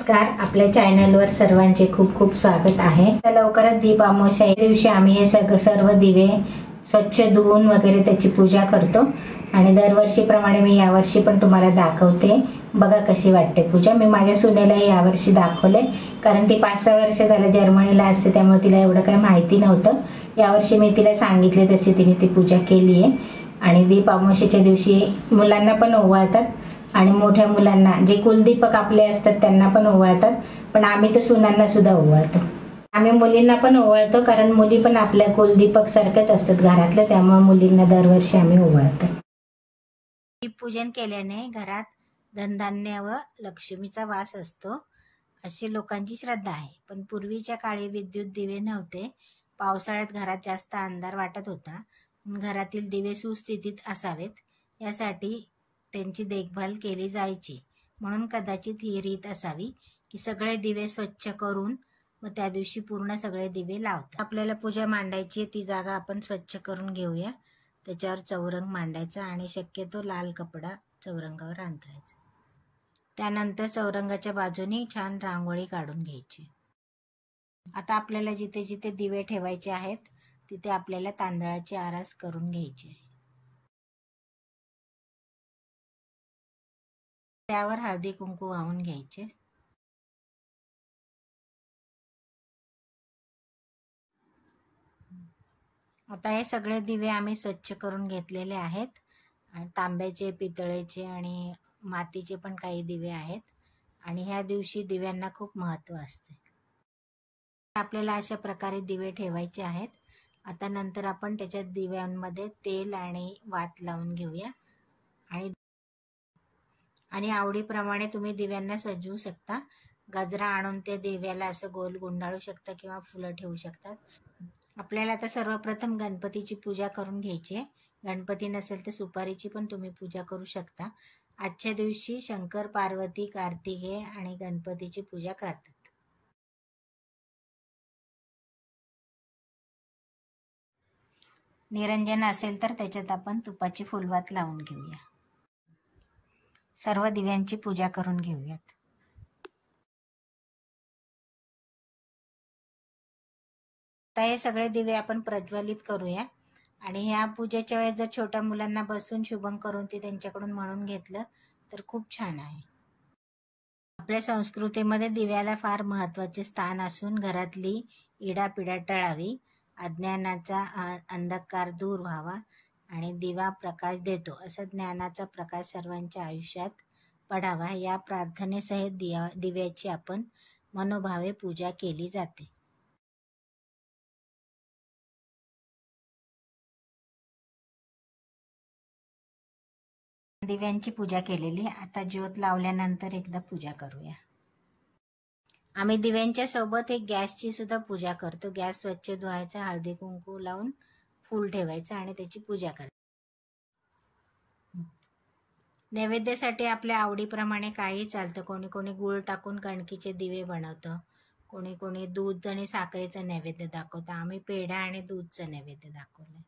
नमस्कार, आपल्या चॅनलवर सर्वांचे खूप खूप स्वागत आहे। तर लवकरच दीप अमावस्या दिवशी आम्ही हे सर्व दिवे स्वच्छ धुवून वगैरे त्याची पूजा करतो आणि दरवर्षीप्रमाणे मी यावर्षी पण तुम्हाला दाखवते। बघा कशी वाटते पूजा। मी माझ्या सुनेला यावर्षी दाखवले कारण ती 5-6 वर्ष झालं जर्मनीला असते, त्यामुळे तिला एवढं काही माहिती नव्हतं। यावर्षी मी तिला सांगितले तशी तिने ती पूजा केली आहे आणि दीप अमावस्येच्या दिवशी मुलांना पण ओवाळतात आणि मोठ्या मुलांना जे कुलदीपक आपले असतात त्यांना पण ओवाळतात, पण आम्ही तर सुनांना सुद्धा ओवाळतो। आम्ही मुलींना पण ओवाळतो कारण मुली पण आपल्या कुलदीपक सारखेच असतात घरातले, त्यामुळे मुलींना दरवर्षी आम्ही ओवाळतो। दीप पूजन केल्याने घरात धनधान्य व लक्ष्मीचा वास असतो अशी लोकांची श्रद्धा आहे। पण पूर्वीच्या काळी विद्युत दिवे नव्हते, पावसाळ्यात घरात जास्त अंधार वाटत होता, घरातील दिवे सुस्थितीत असावेत यासाठी त्यांची देखभाल केली जायची। म्हणून कदाचित ही रीत असावी की सगळे दिवे स्वच्छ करून व त्या दिवशी पूर्ण सगळे दिवे लावतात। आपल्याला पूजा मांडायची ती जागा आपण स्वच्छ करून घेऊया। त्याच्यावर चौरंग मांडायचा आणि शक्यतो लाल कपडा चौरंगावर अंथरायचा। त्यानंतर चौरंगाच्या बाजूनी छान रांगोळी काढून घ्यायची। आता आपल्याला जिथे जिथे दिवे ठेवायचे आहेत तिथे आपल्याला तांदळाची आरास करून घ्यायची आहे। त्यावर हळदी कुंकू वाहून घ्यायचे। आता हे सगळे दिवे आम्ही स्वच्छ करून घेतलेले आहेत। तांब्याचे, पितळेचे आणि मातीचे पण काही दिवे आहेत आणि ह्या दिवशी दिव्यांना खूप महत्त्व असते। आपल्याला अशा प्रकारे दिवे ठेवायचे आहेत। आता नंतर आपण त्याच्या दिव्यांमध्ये तेल आणि वात लावून घेऊया आणि आवडीप्रमाणे तुम्ही दिव्यांना सजवू शकता। गजरा आणून ते दिव्याला असं गोल गुंडाळू शकता किंवा फुलं ठेवू शकतात। आपल्याला आता सर्वप्रथम गणपतीची पूजा करून घ्यायची आहे। गणपती नसेल तर सुपारीची पण तुम्ही पूजा करू शकता। आजच्या दिवशी शंकर, पार्वती, कार्तिकेय आणि गणपतीची पूजा करतात। निरंजन असेल तर त्याच्यात आपण तुपाची फुलवात लावून घेऊया। सर्व दिव्यांची पूजा करून घेऊयात। आता हे सगळे दिवे आपण प्रज्वलित करूया आणि ह्या पूजेच्या वेळेस जर छोट्या मुलांना बसून शुभम करोती त्यांच्याकडून म्हणून घेतलं तर खूप छान आहे। आपल्या संस्कृतीमध्ये दिव्याला फार महत्त्वाचे स्थान असून घरातली इडापिडा टळावी, अज्ञानाचा अंधकार दूर व्हावा आणि दिवा प्रकाश देतो असा ज्ञानाचा प्रकाश सर्वांच्या आयुष्यात पडावा या प्रार्थनेसहित दिव्याची आपण मनोभावे पूजा केली जाते। दिव्यांची पूजा केलेली, आता ज्योत लावल्यानंतर एकदा पूजा करूया। आम्ही दिव्यांच्या सोबत एक गॅसची सुद्धा पूजा करतो। गॅस स्वच्छ धुवायचा, हळदी कुंकू लावून फूल ठेवायचं आणि त्याची पूजा करायची। नैवेद्यासाठी आपल्या आवडीप्रमाणे काही चालतं। कोणी कोणी गूळ टाकून कणकीचे दिवे बनवतं, कोणी कोणी दूध आणि साखरेचा नैवेद्य दाखवतं। आम्ही पेढा आणि दूधचा नैवेद्य दाखवलं।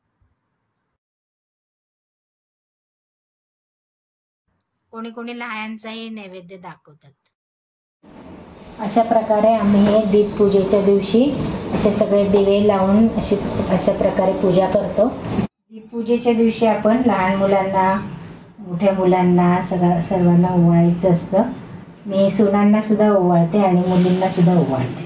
कोणी कोणी लहानचाही नैवेद्य दाखवतात। अशा प्रकारे आम्ही हे दीप पूजेच्या दिवशी असे सगळे दिवे लावून अशा प्रकारे पूजा करतो। दीप पूजेच्या दिवशी आपण लहान मुलांना, मोठ्या मुलांना सर्वांना ओवाळायचं असतं। मी सुनांना सुद्धा ओवाळते आणि मुलींना सुद्धा ओवाळते।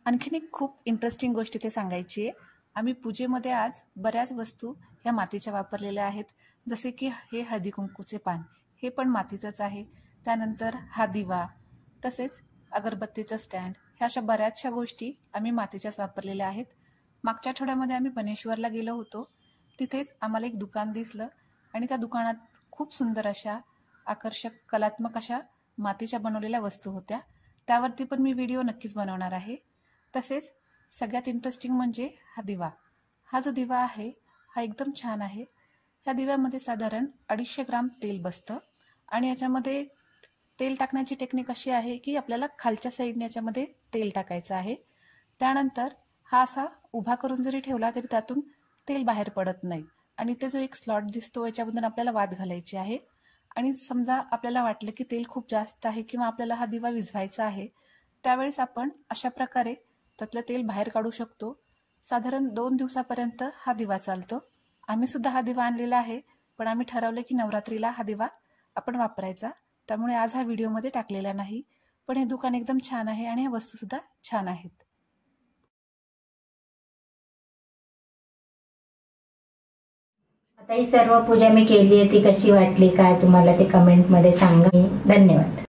आणखीन एक खूप इंटरेस्टिंग गोष्ट इथे सांगायची आहे। आम्ही पूजेमध्ये आज बऱ्याच वस्तू ह्या मातीच्या वापरलेल्या आहेत, जसे की हे हळदी कुंकूचे पान, हे पण मातीचंच आहे। त्यानंतर हा दिवा, तसेच अगरबत्तीचं स्टँड, ह्या अशा बऱ्याचशा गोष्टी आम्ही मातीच्याच वापरलेल्या आहेत। मागच्या आठवड्यामध्ये आम्ही बनेश्वरला गेलो होतो, तिथेच आम्हाला एक दुकान दिसलं आणि त्या दुकानात खूप सुंदर अशा आकर्षक कलात्मक अशा मातीच्या बनवलेल्या वस्तू होत्या। त्यावरती पण मी व्हिडिओ नक्कीच बनवणार आहे। तसेच सगळ्यात इंटरेस्टिंग म्हणजे हा दिवा। हा जो दिवा आहे हा एकदम छान आहे। ह्या दिव्यामध्ये साधारण 250 ग्राम तेल बसतं आणि याच्यामध्ये तेल टाकण्याची टेक्निक अशी आहे की आपल्याला खालच्या साईडने याच्यामध्ये तेल टाकायचं आहे। त्यानंतर हा असा उभा करून जरी ठेवला तरी त्यातून तेल बाहेर पडत नाही. आणि ते जो एक स्लॉट दिसतो याच्याबद्दल आपल्याला वाद घालायची आहे. आणि समजा आपल्याला वाटलं की तेल खूप जास्त आहे किंवा आपल्याला हा दिवा विझवायचा आहे, त्यावेळेस आपण अशा प्रकारे त्यातलं तेल बाहेर काढू शकतो. साधारण 2 दिवसापर्यंत हा दिवा चालतो. आम्ही सुद्धा हा दिवा आणलेला आहे, पण आम्ही ठरवलं की नवरात्रीला हा दिवा आपण वापरायचा, त्यामुळे आज हा व्हिडिओमध्ये टाकलेला नाही. पण हे दुकान एकदम छान आहे आणि ह्या वस्तू सुद्धा छान आहेत. आता ही सर्व पूजा मी केली आहे, ती कशी वाटली काय तुम्हाला ते कमेंटमध्ये सांगा. धन्यवाद.